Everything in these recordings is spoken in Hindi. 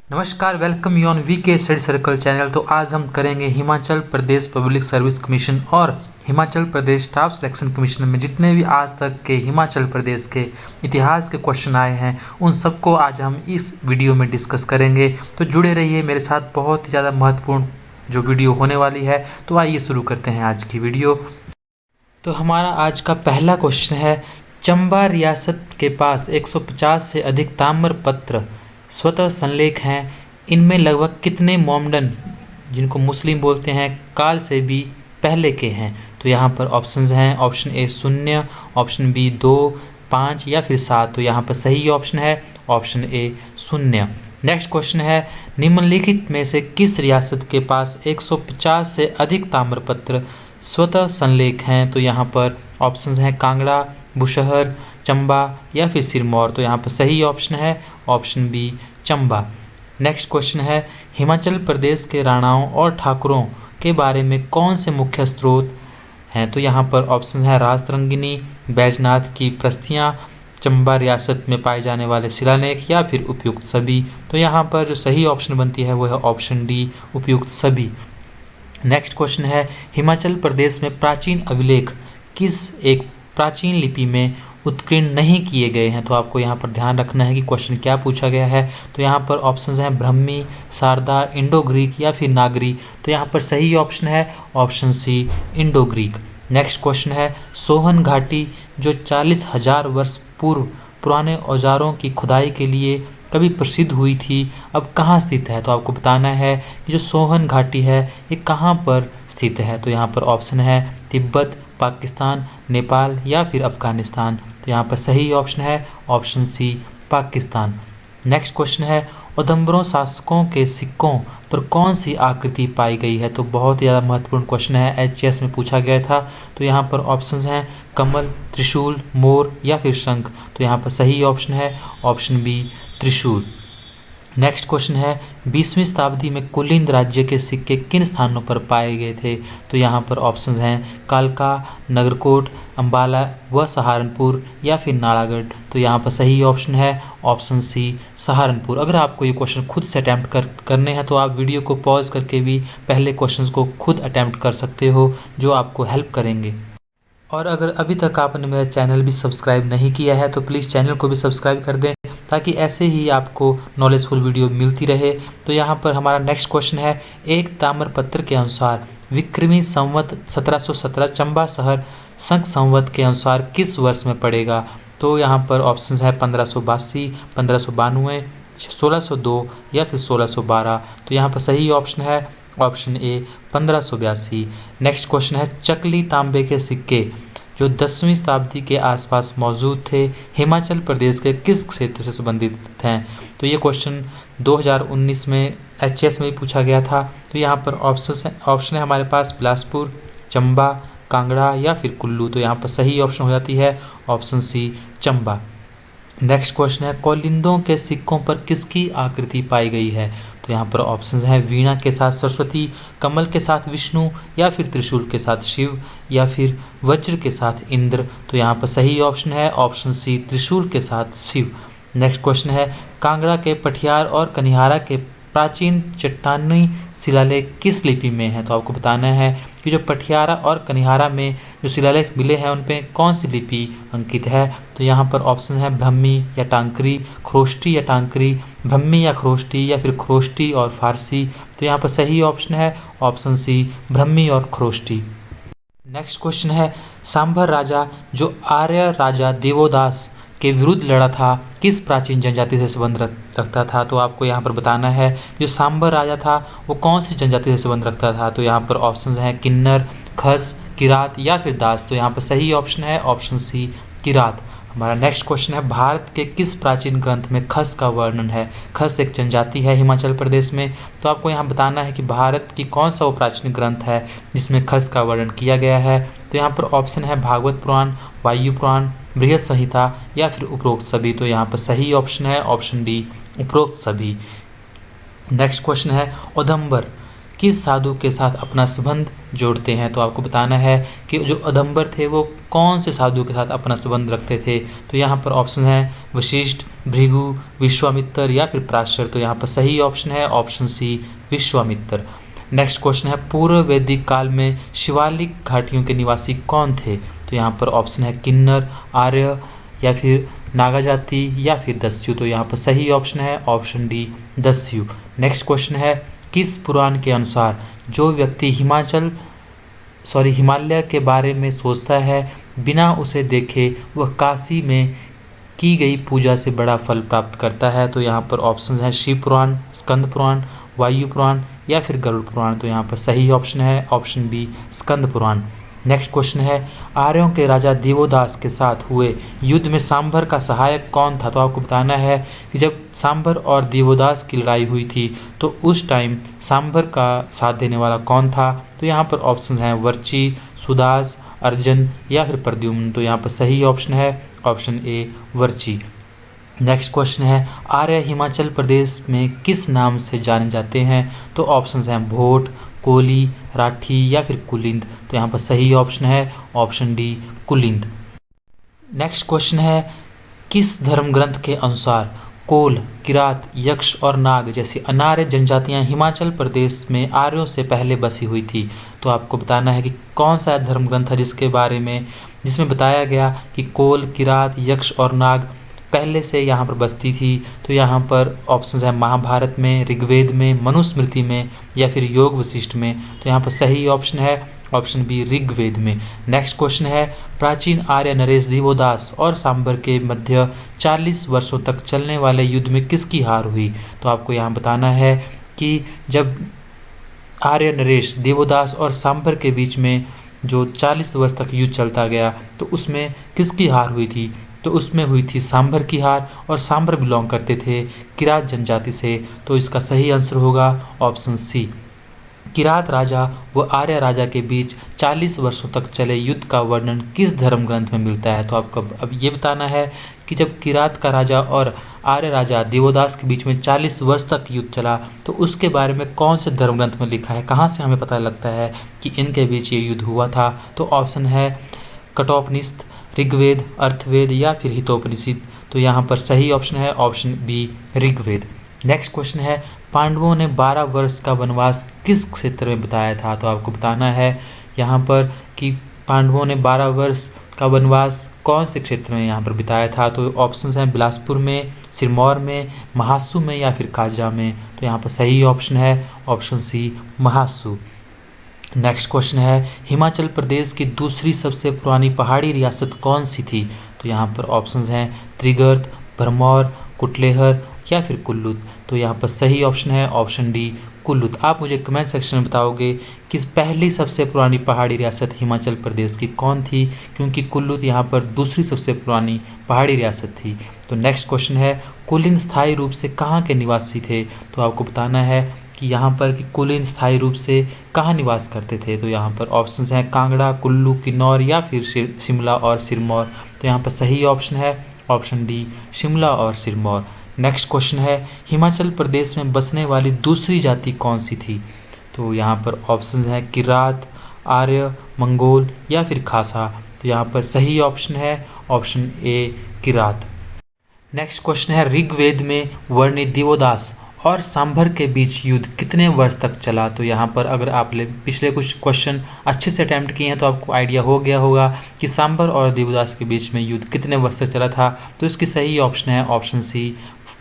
नमस्कार, welcome you on VK study circle channel. तो आज हम करेंगे Himachal Pradesh public service commission और Himachal Pradesh staff selection commission में जितने भी आज तक के हिमाचल प्रदेश के इतिहास के क्वेश्चन आए हैं उन सबको आज हम इस वीडियो में डिस्कस करेंगे। तो जुड़े रहिए मेरे साथ, बहुत ही ज़्यादा महत्वपूर्ण जो वीडियो होने वाली है। तो आइए शुरू करते हैं आज की वीडियो। तो हमारा आज का पहला क्वेश्चन है, चंबा रियासत के पास 150 से अधिक ताम्रपत्र स्वतः संलेख हैं। इनमें लगभग कितने मोमडन, जिनको मुस्लिम बोलते हैं, काल से भी पहले के हैं? तो यहाँ पर ऑप्शंस हैं, ऑप्शन ए 0, ऑप्शन बी 2, 5 या फिर 7। तो यहाँ पर सही ऑप्शन है ऑप्शन ए 0। नेक्स्ट क्वेश्चन है, निम्नलिखित में से किस रियासत के पास 150 से अधिक ताम्रपत्र स्वतः संलेख हैं? तो यहाँ पर ऑप्शंस हैं कांगड़ा, बुशहर, चंबा या फिर सिरमौर। तो यहाँ पर सही ऑप्शन है option B Chamba. Next question है, हिमाचल प्रदेश के राणाओं और ठाकुरों के बारे में कौन से मुख्य स्रोत हैं? तो यहाँ पर ऑप्शन है राजतरंगिनी, बैजनाथ की प्रस्थियाँ, चंबा रियासत में पाए जाने वाले शिलालेख या फिर उपयुक्त सभी। तो यहाँ पर जो सही ऑप्शन बनती है वो है ऑप्शन डी उपयुक्त सभी। नेक्स्ट क्वेश्चन है, हिमाचल प्रदेश में प्राचीन अभिलेख किस एक प्राचीन लिपि में उत्कीर्ण नहीं किए गए हैं? तो आपको यहाँ पर ध्यान रखना है कि क्वेश्चन क्या पूछा गया है। तो यहाँ पर ऑप्शंस हैं ब्रह्मी, शारदा, इंडो ग्रीक या फिर नागरी। तो यहाँ पर सही ऑप्शन है option C Indo Greek. Next question है, सोहन घाटी जो 40,000 वर्ष पूर्व पुराने औजारों की खुदाई के लिए कभी प्रसिद्ध हुई थी, अब कहाँ स्थित है? तो आपको बताना है कि जो सोहन घाटी है ये कहाँ पर स्थित है। तो यहाँ पर ऑप्शन है तिब्बत, पाकिस्तान, नेपाल या फिर अफगानिस्तान। तो यहाँ पर सही ऑप्शन है option C Pakistan. Next question है, उदंबरों शासकों के सिक्कों पर कौन सी आकृति पाई गई है? तो बहुत ज़्यादा महत्वपूर्ण क्वेश्चन है, एचएस में पूछा गया था। तो यहाँ पर ऑप्शंस हैं कमल, त्रिशूल, मोर या फिर शंख। तो यहाँ पर सही ऑप्शन है ऑप्शन बी त्रिशूल। नेक्स्ट क्वेश्चन है, 20वीं शताब्दी में कुलिंद राज्य के सिक्के किन स्थानों पर पाए गए थे? तो यहाँ पर ऑप्शंस हैं कालका, नगरकोट, अम्बाला व सहारनपुर या फिर नालागढ़। तो यहाँ पर सही ऑप्शन है ऑप्शन सी सहारनपुर। अगर आपको ये क्वेश्चन खुद से अटैम्प्ट करने हैं तो आप वीडियो को पॉज करके भी पहले क्वेश्चन को खुद अटैम्प्ट कर सकते हो, जो आपको हेल्प करेंगे। और अगर अभी तक आपने मेरा चैनल भी सब्सक्राइब नहीं किया है तो प्लीज़ चैनल को भी सब्सक्राइब कर दें, ताकि ऐसे ही आपको नॉलेजफुल वीडियो मिलती रहे। तो यहाँ पर हमारा नेक्स्ट क्वेश्चन है, एक ताम्रपत्र के अनुसार विक्रमी संवत 1717 चंबा शहर संघ संवत के अनुसार किस वर्ष में पड़ेगा? तो यहाँ पर ऑप्शन है 1582, 1592, 1602 या फिर 1612। तो यहाँ पर सही ऑप्शन है ऑप्शन ए 1582। नेक्स्ट क्वेश्चन है, चकली तांबे के सिक्के जो 10वीं शताब्दी के आसपास मौजूद थे हिमाचल प्रदेश के किस क्षेत्र से संबंधित हैं? तो ये क्वेश्चन 2019 में एचएस में भी पूछा गया था। तो यहाँ पर ऑप्शन है हमारे पास बिलासपुर, चंबा, कांगड़ा या फिर कुल्लू। तो यहाँ पर सही ऑप्शन हो जाती है option C Chamba. Next question है, कौलिंदों के सिक्कों पर किसकी आकृति पाई गई है? तो यहाँ पर ऑप्शंस हैं वीणा के साथ सरस्वती, कमल के साथ विष्णु या फिर त्रिशूल के साथ शिव या फिर वज्र के साथ इंद्र। तो यहाँ पर सही ऑप्शन है ऑप्शन सी त्रिशूल के साथ शिव। नेक्स्ट क्वेश्चन है, कांगड़ा के पठियार और कनिहारा के प्राचीन चट्टानी शिलालेख किस लिपि में है? तो आपको बताना है कि जो पठियारा और कनिहारा में जो शिलालेख मिले हैं उन पे कौन सी लिपि अंकित है? तो यहाँ पर ऑप्शन है ब्रह्मी या टांकरी, खरोष्टी या टांकरी, ब्रह्मी या खरोष्टी या फिर खरोष्टी और फारसी। तो यहाँ पर सही ऑप्शन है ऑप्शन सी ब्रह्मी और खरोष्टी। नेक्स्ट क्वेश्चन है, सांभर राजा जो आर्य राजा देवोदास के विरुद्ध लड़ा था किस प्राचीन जनजाति से संबंध रखता था? तो आपको यहाँ पर बताना है जो सांभर राजा था वो कौन सी जनजाति से संबंध रखता था। तो यहाँ पर ऑप्शंस हैं किन्नर, खस, किरात या फिर दास। तो यहाँ पर सही ऑप्शन है ऑप्शन सी किरात। हमारा नेक्स्ट क्वेश्चन है, भारत के किस प्राचीन ग्रंथ में खस का वर्णन है? खस एक जनजाति है हिमाचल प्रदेश में। तो आपको यहाँ बताना है कि भारत की कौन सा वो प्राचीन ग्रंथ है जिसमें खस का वर्णन किया गया है। तो यहाँ पर ऑप्शन है भागवत पुराण, वायु पुराण, बृहद संहिता या फिर उपरोक्त सभी। तो यहाँ पर सही ऑप्शन है ऑप्शन डी उपरोक्त सभी। नेक्स्ट क्वेश्चन है, उदंबर किस साधु के साथ अपना संबंध जोड़ते हैं। तो आपको बताना है कि जो अदम्बर थे वो कौन से साधु के साथ अपना संबंध रखते थे। तो यहाँ पर ऑप्शन है वशिष्ठ, भृगु, विश्वामित्र या फिर पराशर। तो यहाँ पर सही ऑप्शन है option C Vishwamitra. Next question है पूर्व वैदिक काल में शिवालिक घाटियों के निवासी कौन थे। तो यहाँ पर ऑप्शन है किन्नर, आर्य या फिर नागा जाति या फिर दस्यु। तो यहाँ पर सही ऑप्शन है ऑप्शन डी दस्यु। नेक्स्ट क्वेश्चन है किस पुराण के अनुसार जो व्यक्ति हिमालय के बारे में सोचता है बिना उसे देखे वह काशी में की गई पूजा से बड़ा फल प्राप्त करता है। तो यहाँ पर ऑप्शन है शिव पुराण, स्कंद पुराण, वायु पुराण या फिर गरुड़ पुराण। तो यहाँ पर सही ऑप्शन है option B Skanda Purana. Next question है आर्यों के राजा दिवोदास के साथ हुए युद्ध में सांबर का सहायक कौन था। तो आपको बताना है कि जब सांबर और दिवोदास की लड़ाई हुई थी तो उस टाइम सांबर का साथ देने वाला कौन था। तो यहाँ पर ऑप्शन है वर्ची, सुदास, अर्जुन या फिर प्रद्युम्न। तो यहाँ पर सही ऑप्शन है ऑप्शन ए वर्ची। नेक्स्ट क्वेश्चन है आर्य हिमाचल प्रदेश में किस नाम से जाने जाते हैं। तो ऑप्शन हैं भोट, कोली, राठी या फिर कुलिंद। तो यहाँ पर सही ऑप्शन है option D Kulinda. Next question है किस धर्म ग्रंथ के अनुसार कोल, किरात, यक्ष और नाग जैसी अनार्य जनजातियां हिमाचल प्रदेश में आर्यों से पहले बसी हुई थी। तो आपको बताना है कि कौन सा धर्म ग्रंथ है जिसमें बताया गया कि कोल, किरात, यक्ष और नाग पहले से यहाँ पर बसती थी। तो यहाँ पर ऑप्शन है महाभारत में, ऋग्वेद में, मनुस्मृति में या फिर योग वशिष्ठ में। तो यहाँ पर सही ऑप्शन है ऑप्शन बी ऋग्वेद में। नेक्स्ट क्वेश्चन है प्राचीन आर्य नरेश दिवोदास और सांबर के मध्य 40 वर्षों तक चलने वाले युद्ध में किसकी हार हुई। तो आपको यहाँ बताना है कि जब आर्य नरेश दिवोदास और सांबर के बीच में जो 40 वर्ष तक युद्ध चलता गया तो उसमें किसकी हार हुई थी। तो उसमें हुई थी सांबर की हार और सांबर बिलोंग करते थे किरात जनजाति से। तो इसका सही आंसर होगा ऑप्शन सी। किरात राजा व आर्य राजा के बीच 40 वर्षों तक चले युद्ध का वर्णन किस धर्म ग्रंथ में मिलता है। तो आपको अब ये बताना है कि जब किरात का राजा और आर्य राजा दिवोदास के बीच में 40 वर्ष तक युद्ध चला तो उसके बारे में कौन से धर्म ग्रंथ में लिखा है, कहाँ से हमें पता लगता है कि इनके बीच ये युद्ध हुआ था। तो ऑप्शन है कठोपनिषद, ऋग्वेद, अर्थवेद या फिर हितोपनिषद। तो यहाँ पर सही ऑप्शन है option B Rigveda. Next question है पांडवों ने 12 वर्ष का वनवास किस क्षेत्र में बिताया था। तो आपको बताना है यहाँ पर कि पांडवों ने 12 वर्ष का वनवास कौन से क्षेत्र में यहाँ पर बिताया था। तो ऑप्शन हैं बिलासपुर में, सिरमौर में, महासू में या फिर काजा में। तो यहाँ पर सही ऑप्शन है option C Mahasu. Next question है हिमाचल प्रदेश की दूसरी सबसे पुरानी पहाड़ी रियासत कौन सी थी। तो यहाँ पर ऑप्शंस हैं त्रिगर्त, भरमौर, कुटलेहर या फिर कुल्लू। तो यहाँ पर सही ऑप्शन है ऑप्शन डी कुल्लू। आप मुझे कमेंट सेक्शन में बताओगे कि पहली सबसे पुरानी पहाड़ी रियासत हिमाचल प्रदेश की कौन थी, क्योंकि कुल्लू यहाँ पर दूसरी सबसे पुरानी पहाड़ी रियासत थी। तो नेक्स्ट क्वेश्चन है कुलीन स्थायी रूप से कहाँ के निवासी थे। तो आपको बताना है कि यहाँ पर कि कुलीन स्थायी रूप से कहाँ निवास करते थे। तो यहाँ पर ऑप्शंस हैं कांगड़ा, कुल्लू, किन्नौर या फिर शिमला और सिरमौर। तो यहाँ पर सही ऑप्शन है ऑप्शन डी शिमला और सिरमौर। नेक्स्ट क्वेश्चन है हिमाचल प्रदेश में बसने वाली दूसरी जाति कौन सी थी। तो यहाँ पर ऑप्शन हैं किरात, आर्य, मंगोल या फिर खासा। तो यहाँ पर सही ऑप्शन है ऑप्शन ए किरात। नेक्स्ट क्वेश्चन है ऋग्वेद में वर्णित दिवोदास और सांभर के बीच युद्ध कितने वर्ष तक चला। तो यहाँ पर अगर आपने पिछले कुछ क्वेश्चन अच्छे से अटैम्प्ट किए हैं तो आपको आइडिया हो गया होगा कि सांभर और दिवोदास के बीच में युद्ध कितने वर्ष तक चला था। तो इसकी सही ऑप्शन है ऑप्शन सी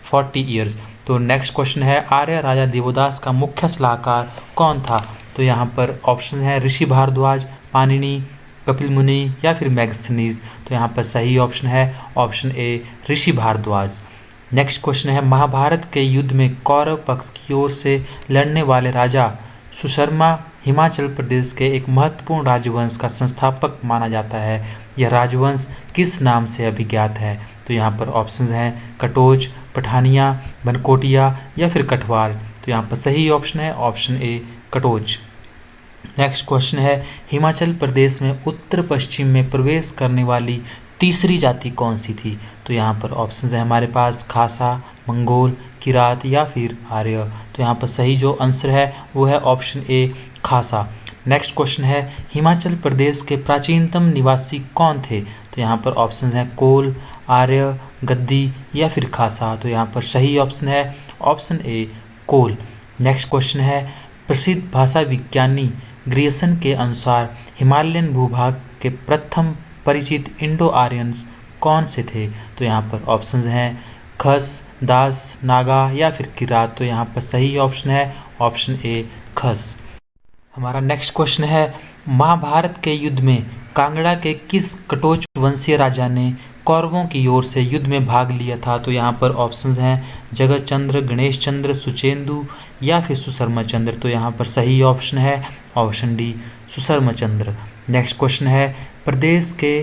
40 ईयर्स। तो नेक्स्ट क्वेश्चन है आर्य राजा दिवोदास का मुख्य सलाहकार कौन था। तो यहाँ पर ऑप्शन है ऋषि भारद्वाज, पाणिनि, कपिल मुनि या फिर मैगस्थनीज। तो यहाँ पर सही ऑप्शन है option A Rishi Bharadwaj. Next question है महाभारत के युद्ध में कौरव पक्ष की ओर से लड़ने वाले राजा सुशर्मा हिमाचल प्रदेश के एक महत्वपूर्ण राजवंश का संस्थापक माना जाता है। यह राजवंश किस नाम से अभिज्ञात है। तो यहाँ पर ऑप्शंस हैं कटोच, पठानिया, बनकोटिया या फिर कठवाल। तो यहाँ पर सही ऑप्शन है ऑप्शन ए कटोच। नेक्स्ट क्वेश्चन है हिमाचल प्रदेश में उत्तर पश्चिम में प्रवेश करने वाली तीसरी जाति कौन सी थी। तो यहाँ पर ऑप्शंस है हमारे पास खासा, मंगोल, किरात या फिर आर्य। तो यहाँ पर सही जो आंसर है वो है ऑप्शन ए खासा। नेक्स्ट क्वेश्चन है हिमाचल प्रदेश के प्राचीनतम निवासी कौन थे? तो यहाँ पर ऑप्शन हैं कोल, आर्य, गद्दी या फिर खासा। तो यहाँ पर सही ऑप्शन है option A Kol. Next question है प्रसिद्ध भाषा विज्ञानी ग्रियर्सन के अनुसार हिमालयन भूभाग के प्रथम परिचित इंडो आर्यंस कौन से थे? तो यहाँ पर ऑप्शंस हैं खस, दास, नागा या फिर किरात। तो यहाँ पर सही ऑप्शन है ऑप्शन ए खस। हमारा नेक्स्ट क्वेश्चन है महाभारत के युद्ध में कांगड़ा के किस कटोच वंशीय राजा ने कौरवों की ओर से युद्ध में भाग लिया था? तो यहाँ पर ऑप्शंस हैं जगत चंद्र, गणेश चंद्र, सुचेंदु या फिर सुशर्मा चंद्र। तो यहाँ पर सही ऑप्शन है ऑप्शन डी सुशर्मा चंद्र। नेक्स्ट क्वेश्चन है प्रदेश के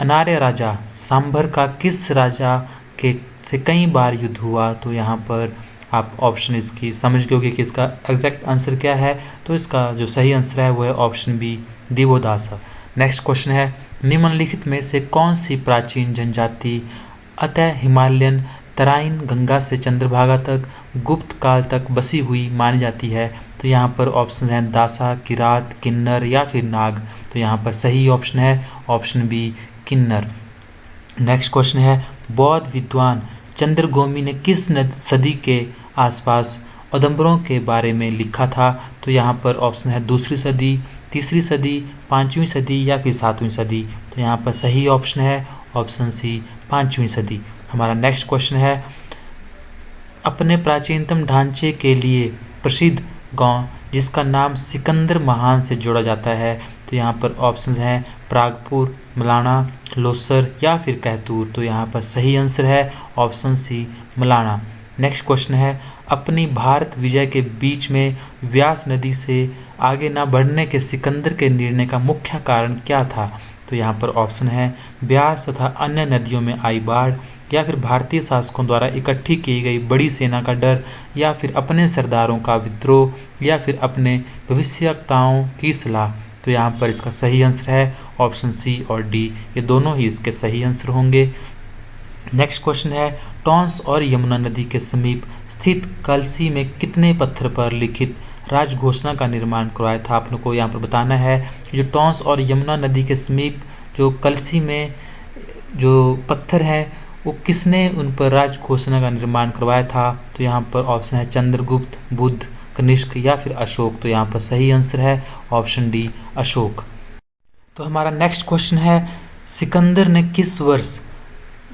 अनार्य राजा सांभर का किस राजा के से कई बार युद्ध हुआ? तो यहाँ पर आप ऑप्शन इसकी समझ गए कि इसका एग्जैक्ट आंसर क्या है। तो इसका जो सही आंसर है वो है option B Divodas. Next question है निम्नलिखित में से कौन सी प्राचीन जनजाति अतः हिमालयन तराइन गंगा से चंद्रभागा तक गुप्त काल तक बसी हुई मानी जाती है? तो यहाँ पर ऑप्शन हैं दासा, किरात, किन्नर या फिर नाग। तो यहाँ पर सही ऑप्शन है ऑप्शन बी किन्नर। नेक्स्ट क्वेश्चन है बौद्ध विद्वान चंद्रगोमी ने किस सदी के आसपास औदुंबरों के बारे में लिखा था? तो यहाँ पर ऑप्शन है दूसरी सदी, तीसरी सदी, पाँचवीं सदी या फिर सातवीं सदी। तो यहाँ पर सही ऑप्शन है ऑप्शन सी पाँचवीं सदी। हमारा नेक्स्ट क्वेश्चन है अपने प्राचीनतम ढांचे के लिए प्रसिद्ध गांव जिसका नाम सिकंदर महान से जोड़ा जाता है? तो यहाँ पर ऑप्शंस हैं प्रागपुर, मलाना, लोसर या फिर कहतूर। तो यहाँ पर सही आंसर है option C Malana. Next question है अपनी भारत विजय के बीच में व्यास नदी से आगे न बढ़ने के सिकंदर के निर्णय का मुख्य कारण क्या था? तो यहाँ पर ऑप्शन है व्यास तथा अन्य नदियों में आई बाढ़ या फिर भारतीय शासकों द्वारा इकट्ठी की गई बड़ी सेना का डर या फिर अपने सरदारों का विद्रोह या फिर अपने भविष्यवक्ताओं की सलाह। तो यहाँ पर इसका सही आंसर है ऑप्शन सी और डी, ये दोनों ही इसके सही आंसर होंगे। नेक्स्ट क्वेश्चन है टॉन्स और यमुना नदी के समीप स्थित कलसी में कितने पत्थर पर लिखित राजघोषणा का निर्माण करवाया था? आपने को यहाँ पर बताना है जो टॉन्स और यमुना नदी के समीप जो कलसी में जो पत्थर हैं वो किसने उन पर राजघोषणा का निर्माण करवाया था? तो यहाँ पर ऑप्शन है चंद्रगुप्त, बुद्ध, कनिष्क या फिर अशोक। तो यहाँ पर सही आंसर है ऑप्शन डी अशोक। तो हमारा नेक्स्ट क्वेश्चन है सिकंदर ने किस वर्ष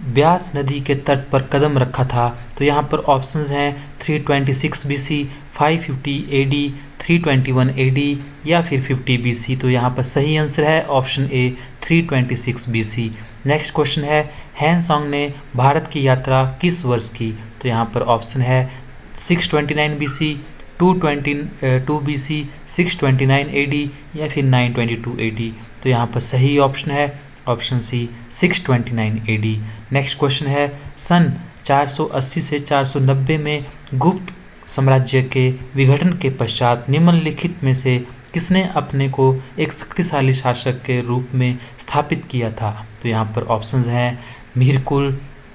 ब्यास नदी के तट पर कदम रखा था? तो यहाँ पर ऑप्शंस हैं 326 BC, 550 AD, 321 AD या फिर 50 BC। तो यहाँ पर सही आंसर है ऑप्शन ए 326 BC। नेक्स्ट क्वेश्चन है हैंसोंग ने भारत की यात्रा किस वर्ष की? तो यहाँ पर ऑप्शन है 629 BC, 222 BC, 629 AD या फिर 922 AD। तो यहाँ पर सही ऑप्शन है option C 629 AD। Next question है सन 480 से 490 में गुप्त साम्राज्य के विघटन के पश्चात निम्नलिखित में से किसने अपने को एक शक्तिशाली शासक के रूप में स्थापित किया था? तो यहाँ पर ऑप्शंस हैं मिहिरकुल,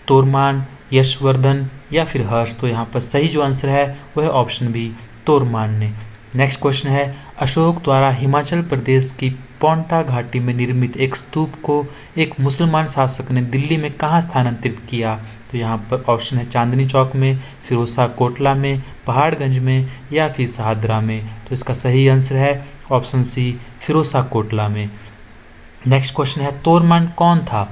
तोरमान, यशवर्धन या फिर हर्ष। तो यहाँ पर सही जो आंसर है वह है ऑप्शन बी तोरमान ने। नेक्स्ट क्वेश्चन है अशोक द्वारा हिमाचल प्रदेश की पोंटा घाटी में निर्मित एक स्तूप को एक मुसलमान शासक ने दिल्ली में कहाँ स्थानांतरित किया? तो यहाँ पर ऑप्शन है चांदनी चौक में, फिरोसा कोटला में, पहाड़गंज में या फिर शहादरा में। तो इसका सही आंसर है ऑप्शन सी फिरोसा कोटला में। नेक्स्ट क्वेश्चन है तोरमान कौन था?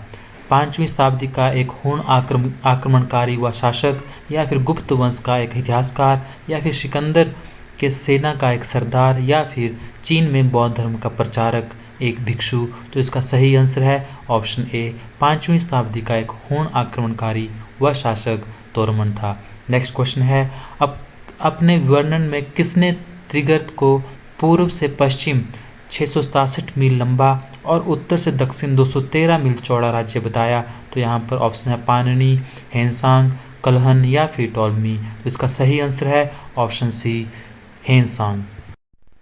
5वीं शताब्दी का एक हूण आक्रमणकारी व शासक या फिर गुप्त वंश का एक इतिहासकार या फिर सिकंदर के सेना का एक सरदार या फिर चीन में बौद्ध धर्म का प्रचारक एक भिक्षु? तो इसका सही आंसर है ऑप्शन ए 5वीं शताब्दी का एक हूण आक्रमणकारी व शासक तोरमन था। नेक्स्ट क्वेश्चन है अपने वर्णन में किसने त्रिगर्त को पूर्व से पश्चिम 667 मील लंबा और उत्तर से दक्षिण 213 मील चौड़ा राज्य बताया? तो यहाँ पर ऑप्शन है पाणिनि, हेनसांग, कलहन या फिर टॉलमी। तो इसका सही आंसर है ऑप्शन सी हेनसांग।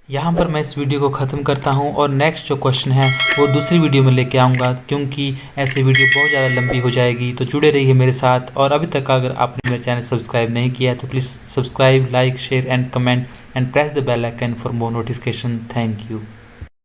यहाँ पर मैं इस वीडियो को ख़त्म करता हूँ और नेक्स्ट जो क्वेश्चन है वो दूसरी वीडियो में लेके आऊँगा, क्योंकि ऐसे वीडियो बहुत ज़्यादा लंबी हो जाएगी। तो जुड़े रहिए मेरे साथ, और अभी तक अगर आपने मेरा चैनल सब्सक्राइब नहीं किया है तो please subscribe, like, share and comment and press the bell icon for more notification. Thank you.